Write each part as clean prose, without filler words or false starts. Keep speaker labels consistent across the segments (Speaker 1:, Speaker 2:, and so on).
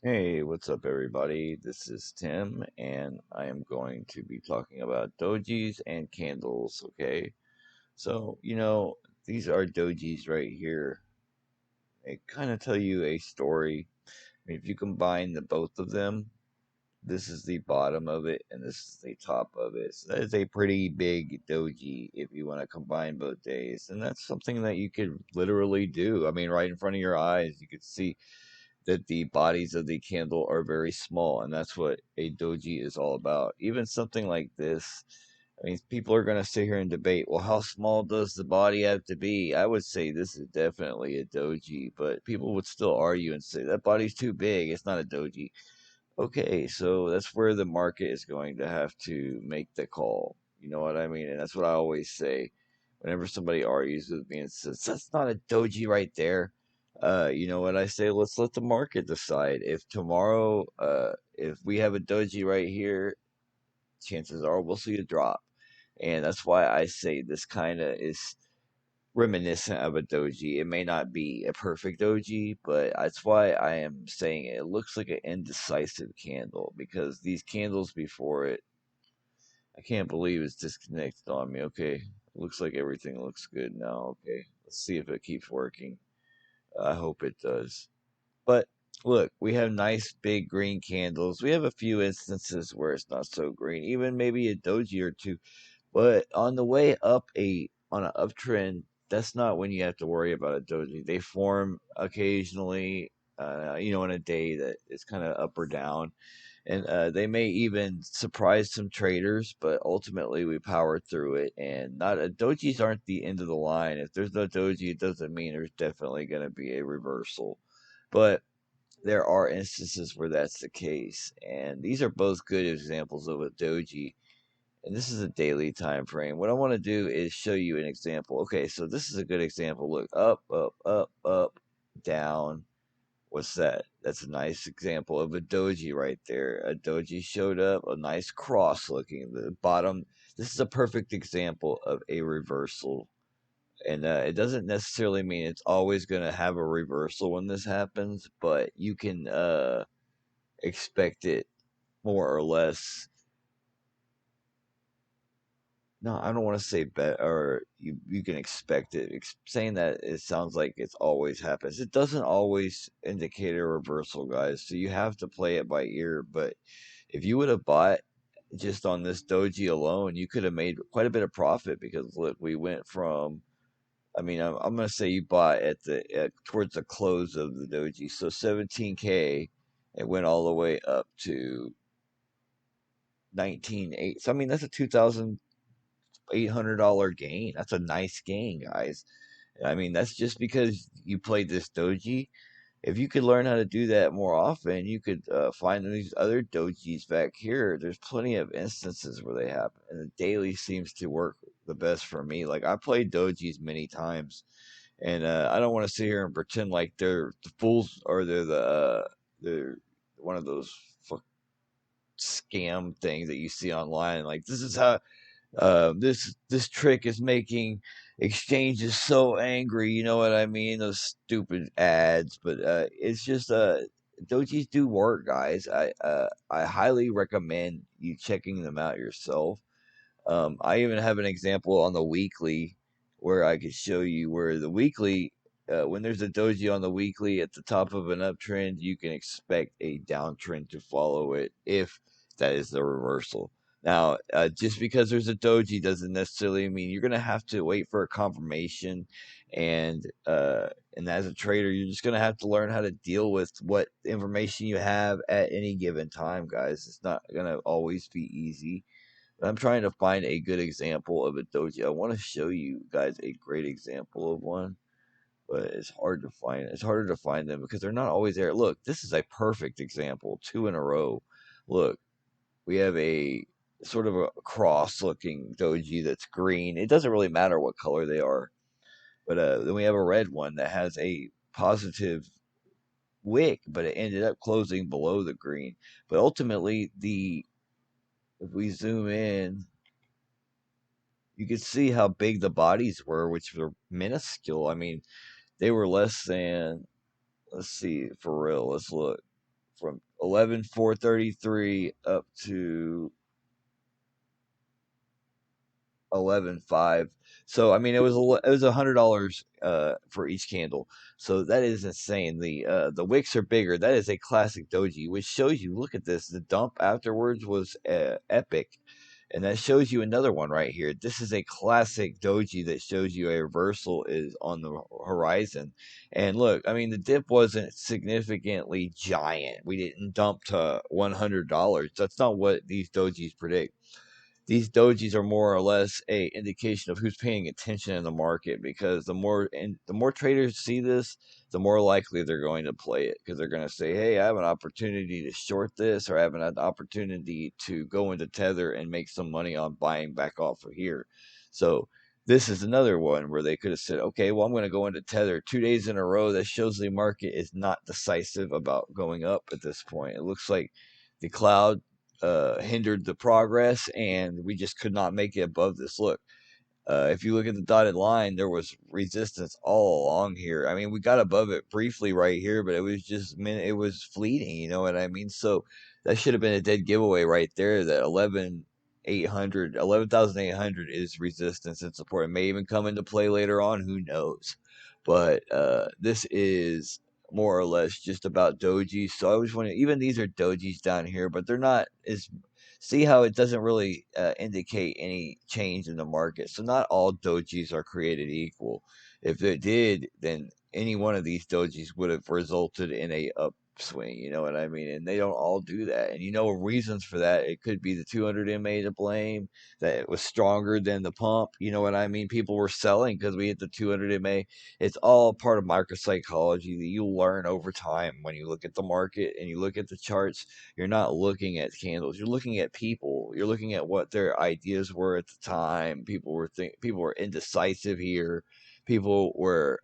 Speaker 1: Hey, what's up, everybody? This is Tim, and I am going to be talking about dojis and candles. Okay, so these are dojis right here. They kind of tell you a story. I mean, if you combine the both of them, this is the bottom of it, and this is the top of it. So that is a pretty big doji if you want to combine both days, and that's something that you could literally do. I mean, right in front of your eyes, you could see that the bodies of the candle are very small, and that's what a doji is all about. Even something like this, I mean, people are going to sit here and debate, well, how small does the body have to be? I would say this is definitely a doji, but people would still argue and say that body's too big. It's not a doji. Okay, so that's where the market is going to have to make the call. You know what I mean? And that's what I always say whenever somebody argues with me and says, that's not a doji right there. You know what I say? Let's let the market decide. If tomorrow, if we have a doji right here, chances are we'll see a drop. And that's why I say this kind of is reminiscent of a doji. It may not be a perfect doji, but that's why I am saying it looks like an indecisive candle because these candles before it, I can't believe it's disconnected on me. Okay, looks like everything looks good now. Okay, let's see if it keeps working. I hope it does. But look, we have nice big green candles. We have a few instances where it's not so green, even maybe a doji or two. But on the way up on an uptrend, that's not when you have to worry about a doji. They form occasionally, in a day that is kind of up or down, and they may even surprise some traders. But ultimately, we power through it, and not dojis aren't the end of the line. If there's no doji, it doesn't mean there's definitely going to be a reversal. But there are instances where that's the case, and these are both good examples of a doji, and this is a daily time frame. What I want to do is show you an example. Okay, so this is a good example. Look, up, up, up, up, down. What's that? That's a nice example of a doji right there. A doji showed up, a nice cross looking. The bottom. This is a perfect example of a reversal. And it doesn't necessarily mean it's always going to have a reversal when this happens, but you can expect it more or less. No, I don't want to say bet, or you can expect it. Saying that it sounds like it's always happens. It doesn't always indicate a reversal, guys. So you have to play it by ear. But if you would have bought just on this doji alone, you could have made quite a bit of profit because look, we went from. I mean, I'm gonna say you bought towards the close of the doji, so 17K. It went all the way up to 19.8. So I mean, that's a 2,800 gain. That's a nice gain, guys. I mean, that's just because you played this doji. If you could learn how to do that more often, you could find these other dojis back here. There's plenty of instances where they happen, and the daily seems to work the best for me. Like I played dojis many times, and I don't want to sit here and pretend like they're the fools or they're one of those scam things that you see online. Like this is how this trick is making exchanges so angry. You know what I mean? Those stupid ads, but it's just dojis do work, guys. I highly recommend you checking them out yourself. I even have an example on the weekly where I could show you where the weekly. When there's a doji on the weekly at the top of an uptrend, you can expect a downtrend to follow it if that is the reversal. Now, just because there's a doji doesn't necessarily mean you're going to have to wait for a confirmation, and as a trader, you're just going to have to learn how to deal with what information you have at any given time, guys. It's not going to always be easy. I'm trying to find a good example of a doji. I want to show you guys a great example of one, but it's hard to find. It's harder to find them because they're not always there. Look, this is a perfect example, two in a row. Look, we have a sort of a cross-looking doji that's green. It doesn't really matter what color they are, but then we have a red one that has a positive wick, but it ended up closing below the green. But ultimately, the if we zoom in, you could see how big the bodies were, which were minuscule. I mean, they were less than, let's see, for real, let's look. from 11,433 up to 11,500. So I mean, it was $100 for each candle. So that is insane. The wicks are bigger. That is a classic doji, which shows you. Look at this. The dump afterwards was epic, and that shows you another one right here. This is a classic doji that shows you a reversal is on the horizon. And look, I mean, the dip wasn't significantly giant. We didn't dump to $100. That's not what these dojis predict. These dojis are more or less a indication of who's paying attention in the market, because the more traders see this, the more likely they're going to play it, because they're going to say, hey, I have an opportunity to short this, or I have an opportunity to go into tether and make some money on buying back off of here. So this is another one where they could have said, okay, well, I'm going to go into tether 2 days in a row. That shows the market is not decisive about going up at this point. It looks like the cloud hindered the progress, and we just could not make it above this. Look, if you look at the dotted line, there was resistance all along here. I mean, we got above it briefly right here, but it was just it was fleeting. You know what I mean? So that should have been a dead giveaway right there. That 11,800 is resistance and support. It may even come into play later on. Who knows? But this is more or less just about dojis. So I was wondering, even these are dojis down here, but they're not as, see how it doesn't really indicate any change in the market. So not all dojis are created equal. If it did, then any one of these dojis would have resulted in a upswing. You know what I mean? And they don't all do that. And you know reasons for that. It could be the 200 MA to blame, that it was stronger than the pump. You know what I mean? People were selling because we hit the 200 MA. It's all part of micropsychology that you learn over time when you look at the market and you look at the charts. You're not looking at candles. You're looking at people. You're looking at what their ideas were at the time. People were indecisive here. People were,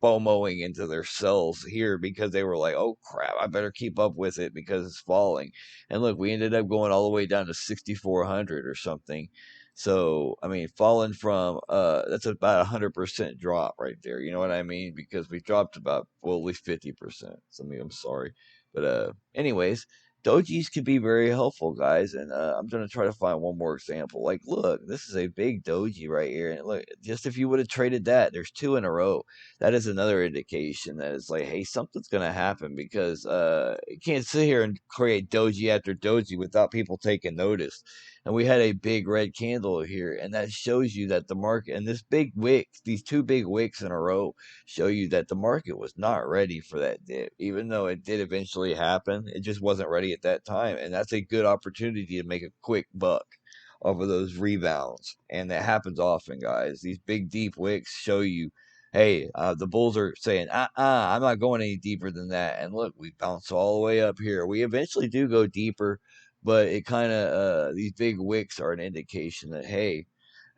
Speaker 1: FOMOing into their cells here because they were like, "Oh crap, I better keep up with it because it's falling." And look, we ended up going all the way down to 6,400 or something. So I mean, falling from that's about 100% drop right there. You know what I mean? Because we dropped about, well, at least 50%. So I mean, I'm sorry. But anyways, dojis can be very helpful, guys, and I'm gonna try to find one more example. Like, look, this is a big doji right here, and look, just if you would have traded that, there's two in a row. That is another indication that it's like, hey, something's gonna happen, because you can't sit here and create doji after doji without people taking notice. And we had a big red candle here, and that shows you that the market, and this big wick, these two big wicks in a row, show you that the market was not ready for that dip. Even though it did eventually happen, it just wasn't ready at that time. And that's a good opportunity to make a quick buck over those rebounds. And that happens often, guys. These big, deep wicks show you, hey, the bulls are saying, I'm not going any deeper than that. And look, we bounce all the way up here. We eventually do go deeper, but it kind of, these big wicks are an indication that, hey,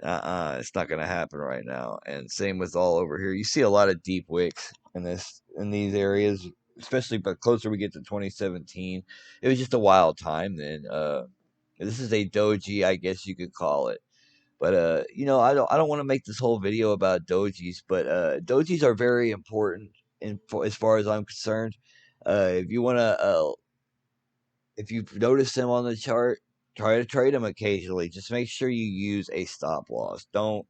Speaker 1: it's not going to happen right now. And same with all over here. You see a lot of deep wicks in these areas, especially but closer we get to 2017. It was just a wild time then. This is a doji, I guess you could call it. But I don't want to make this whole video about dojis, but dojis are very important as far as I'm concerned. If you want to if you notice them on the chart, try to trade them occasionally. Just make sure you use a stop loss. Don't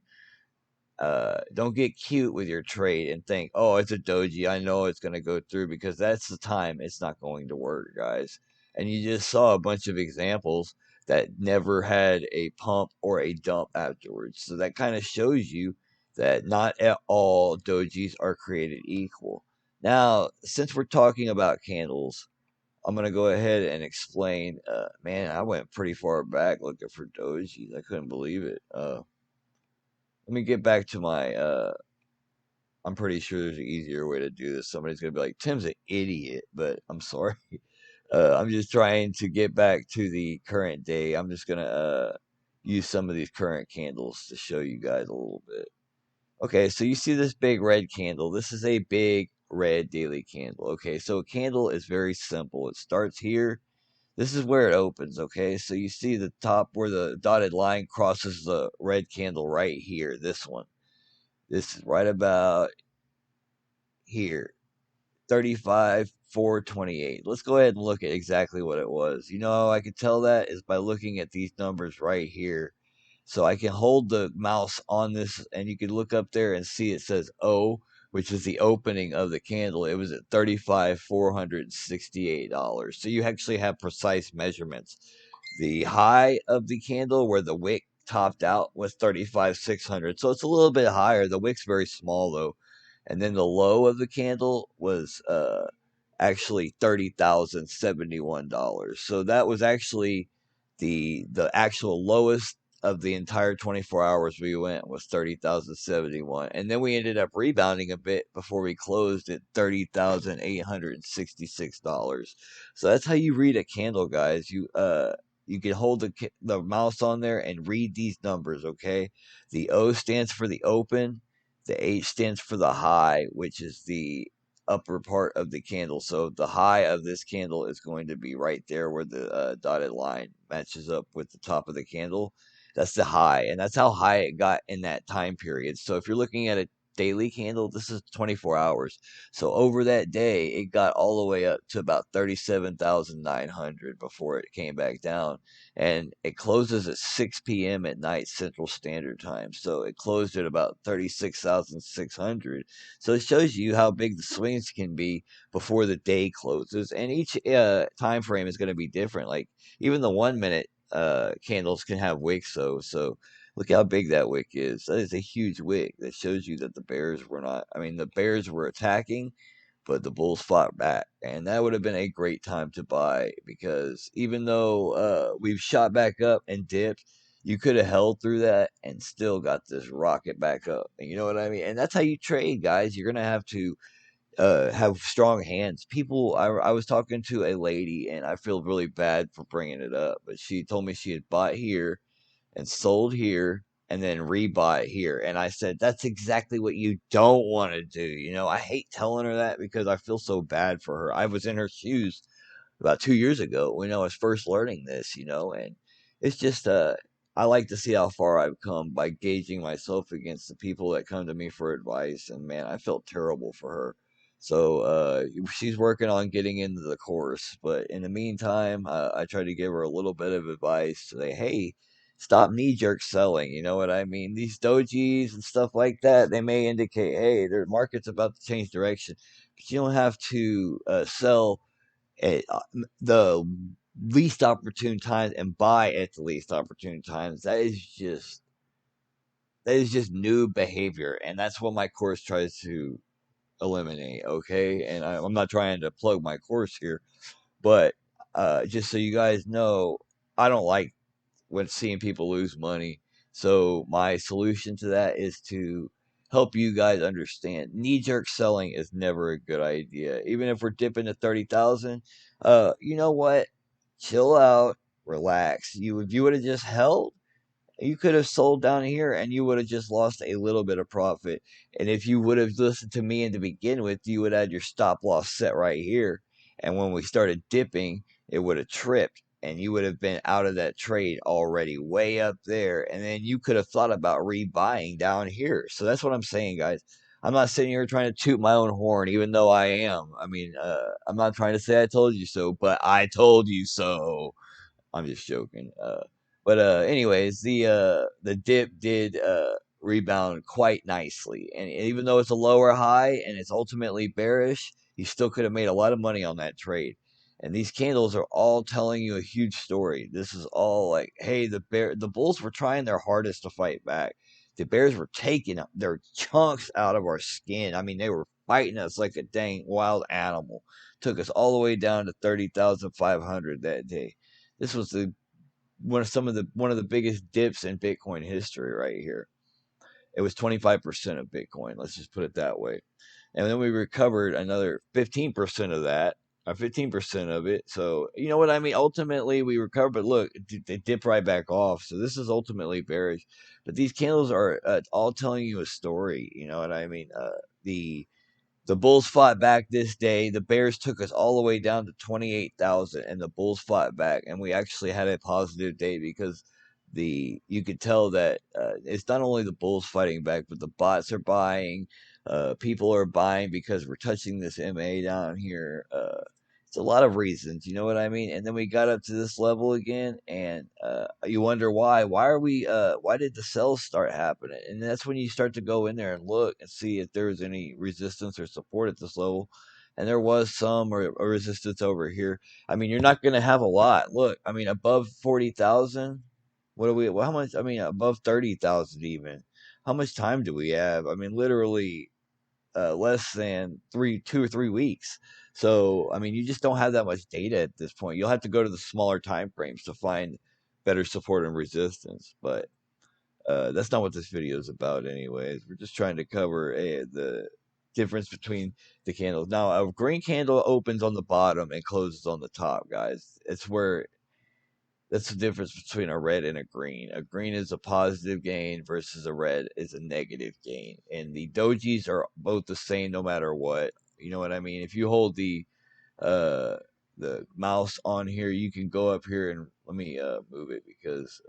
Speaker 1: get cute with your trade and think, oh, it's a doji, I know it's going to go through, because that's the time it's not going to work, guys. And you just saw a bunch of examples that never had a pump or a dump afterwards. So that kind of shows you that not at all dojis are created equal. Now, since we're talking about candles, I'm gonna go ahead and explain. Man, I went pretty far back looking for dojis. I couldn't believe it. Let me get back to my. I'm pretty sure there's an easier way to do this. Somebody's gonna be like, "Tim's an idiot," but I'm sorry. I'm just trying to get back to the current day. I'm just gonna use some of these current candles to show you guys a little bit. Okay, so you see this big red candle. This is a big red daily candle. Okay, so a candle is very simple. It starts here. This is where it opens, okay? So you see the top where the dotted line crosses the red candle right here, this one. This is right about here. 35,428. Let's go ahead and look at exactly what it was. You know how I can tell that is by looking at these numbers right here. So I can hold the mouse on this and you can look up there and see it says O, which is the opening of the candle. It was at $35,468. So you actually have precise measurements. The high of the candle where the wick topped out was 35,600. So it's a little bit higher. The wick's very small though. And then the low of the candle was actually $30,071. So that was actually the actual lowest of the entire 24 hours we went was 30,071, and then we ended up rebounding a bit before we closed at $30,866. So that's how you read a candle, guys. You can hold the mouse on there and read these numbers, okay? The O stands for the open, the H stands for the high, which is the upper part of the candle. So the high of this candle is going to be right there where the dotted line matches up with the top of the candle. That's the high, and that's how high it got in that time period. So if you're looking at a daily candle, this is 24 hours. So over that day, it got all the way up to about 37,900 before it came back down. And it closes at 6 p.m. at night Central Standard Time. So it closed at about 36,600. So it shows you how big the swings can be before the day closes. And each time frame is going to be different. Like even the 1 minute candles can have wicks. So look how big that wick is. That is a huge wick. That shows you that the bears were not. I mean, the bears were attacking, but the bulls fought back, and that would have been a great time to buy because even though we've shot back up and dipped, you could have held through that and still got this rocket back up. And you know what I mean? And that's how you trade, guys. You're gonna have to have strong hands. People, I was talking to a lady, and I feel really bad for bringing it up, but she told me she had bought here and sold here and then rebuy here. And I said, that's exactly what you don't want to do. You know, I hate telling her that because I feel so bad for her. I was in her shoes about 2 years ago when I was first learning this, and it's just I like to see how far I've come by gauging myself against the people that come to me for advice, and man, I felt terrible for her. So she's working on getting into the course, but in the meantime, I try to give her a little bit of advice to say, hey, stop knee jerk selling. You know what I mean? These dojis and stuff like that, they may indicate, hey, the market's about to change direction, but you don't have to sell at the least opportune times and buy at the least opportune times. That is just new behavior, and that's what my course tries to eliminate. Okay, and I'm not trying to plug my course here, but just so you guys know, I don't like when seeing people lose money. So my solution to that is to help you guys understand knee jerk selling is never a good idea. Even if we're dipping to 30,000, you know what? Chill out, relax. If you would have just held, you could have sold down here and you would have just lost a little bit of profit. And if you would have listened to me in to begin with, you would have had your stop loss set right here. And when we started dipping, it would have tripped and you would have been out of that trade already way up there. And then you could have thought about rebuying down here. So that's what I'm saying, guys. I'm not sitting here trying to toot my own horn, even though I am. I mean, I'm not trying to say I told you so, but I told you so. I'm just joking. But anyways, the dip did rebound quite nicely, and even though it's a lower high and it's ultimately bearish, you still could have made a lot of money on that trade. And these candles are all telling you a huge story. This is all like, hey, the bulls were trying their hardest to fight back. The bears were taking their chunks out of our skin. I mean, they were fighting us like a dang wild animal. Took us all the way down to 30,500 that day. This was the one of the biggest dips in Bitcoin history right here. It was 25% of Bitcoin. Let's just put it that way. And then we recovered another 15% of that, or 15% of it. So you know what I mean. Ultimately, we recovered. But look, they dip right back off. So this is ultimately bearish. But these candles are all telling you a story. You know what I mean. The Bulls fought back this day. The Bears took us all the way down to 28,000, and the Bulls fought back. And we actually had a positive day because you could tell that it's not only the Bulls fighting back, but the bots are buying. People are buying because we're touching this MA down here. It's a lot of reasons, you know what I mean? And then we got up to this level again, and you wonder why. Why are we? Why did the sells start happening? And that's when you start to go in there and look and see if there's any resistance or support at this level. And there was some or resistance over here. I mean, you're not going to have a lot. Look, I mean, above 40,000. What are we? Well, how much? I mean, above 30,000 even. How much time do we have? I mean, literally less than 2 or 3 weeks. So, I mean, you just don't have that much data at this point. You'll have to go to the smaller time frames to find better support and resistance. But that's not what this video is about, anyways. We're just trying to cover the difference between the candles. Now, a green candle opens on the bottom and closes on the top, guys. It's where that's the difference between a red and a green. A green is a positive gain versus a red is a negative gain. And the dojis are both the same no matter what. You know what I mean? If you hold uh the mouse on here, you can go up here and let me move it because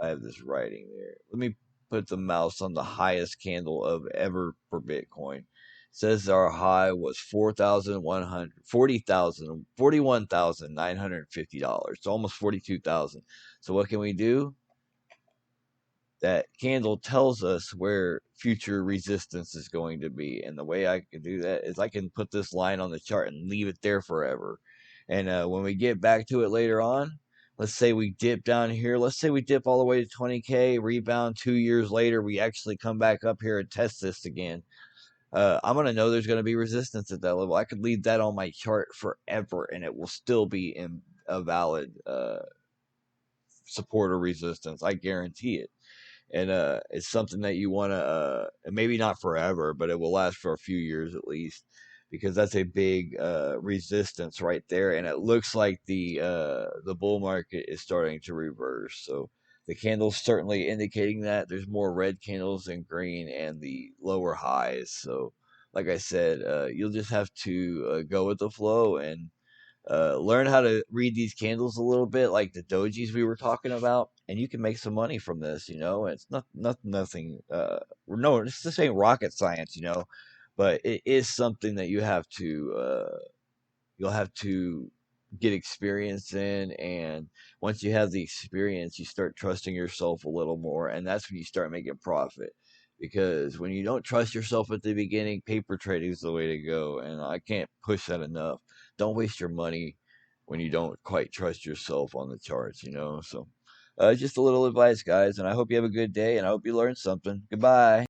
Speaker 1: I have this writing there. Let me put the mouse on the highest candle of ever for Bitcoin. It says our high was $41,950. It's almost 42,000. So what can we do? That candle tells us where future resistance is going to be. And the way I can do that is I can put this line on the chart and leave it there forever. And when we get back to it later on, let's say we dip down here. Let's say we dip all the way to 20K, rebound 2 years later. We actually come back up here and test this again. I'm going to know there's going to be resistance at that level. I could leave that on my chart forever and it will still be in a valid support or resistance. I guarantee it. And it's something that you want to maybe not forever, but it will last for a few years at least, because that's a big resistance right there, and it looks like the bull market is starting to reverse. So the candle's certainly indicating that there's more red candles than green and the lower highs. So like I said, you'll just have to go with the flow and learn how to read these candles a little bit, like the dojis we were talking about, and you can make some money from this. You know, it's nothing. No, this ain't rocket science. You know, but it is something that you'll have to get experience in, and once you have the experience, you start trusting yourself a little more, and that's when you start making profit. Because when you don't trust yourself at the beginning, paper trading is the way to go, and I can't push that enough. Don't waste your money when you don't quite trust yourself on the charts, you know. So just a little advice, guys, and I hope you have a good day, and I hope you learned something. Goodbye.